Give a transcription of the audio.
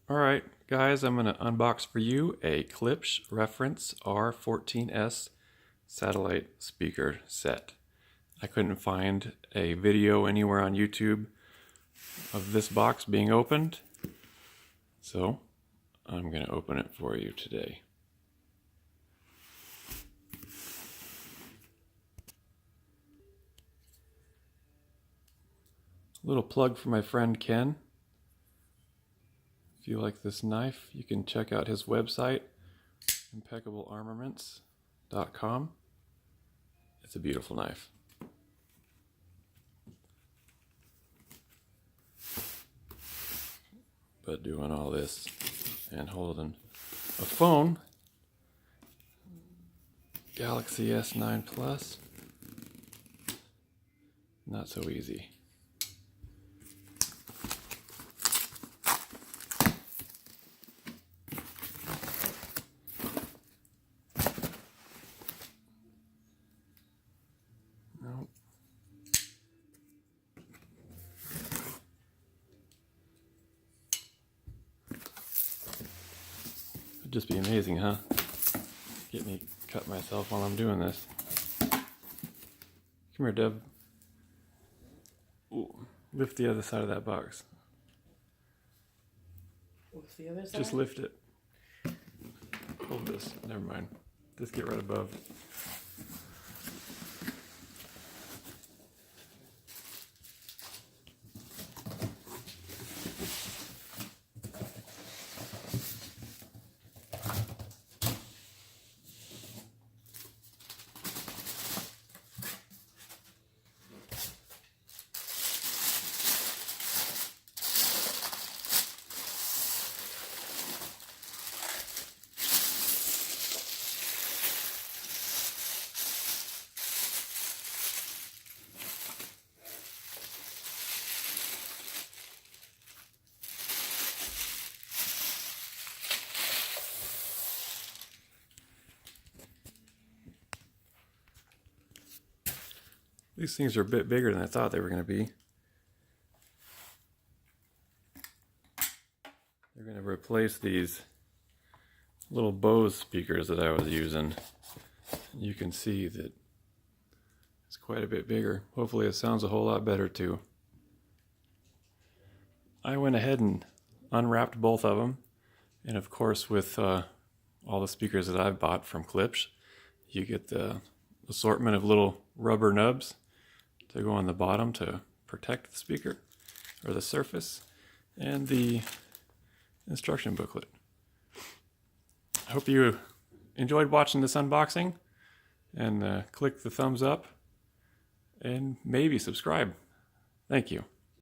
Alright guys, I'm going to unbox for you a Klipsch reference R-14S satellite speaker set. I couldn't find a video anywhere on YouTube of this box being opened, so I'm going to open it for you today. A little plug for my friend Ken. If you like this knife, you can check out his website, impeccablearmaments.com. It's a beautiful knife. But doing all this and holding a phone, Galaxy S9 Plus, not so easy. Nope. It'd just be amazing, huh? Get me cut myself while I'm doing this. Come here, Deb. Ooh, lift the other side of that box. What's the other side? Just lift it. Hold this. Never mind. Just get right above. These things are a bit bigger than I thought they were going to be. They're going to replace these little Bose speakers that I was using. You can see that it's quite a bit bigger. Hopefully it sounds a whole lot better too. I went ahead and unwrapped both of them. And of course with all the speakers that I've bought from Klipsch, you get the assortment of little rubber nubs to go on the bottom to protect the speaker or the surface, and the instruction booklet. I hope you enjoyed watching this unboxing, and click the thumbs up and maybe subscribe. Thank you.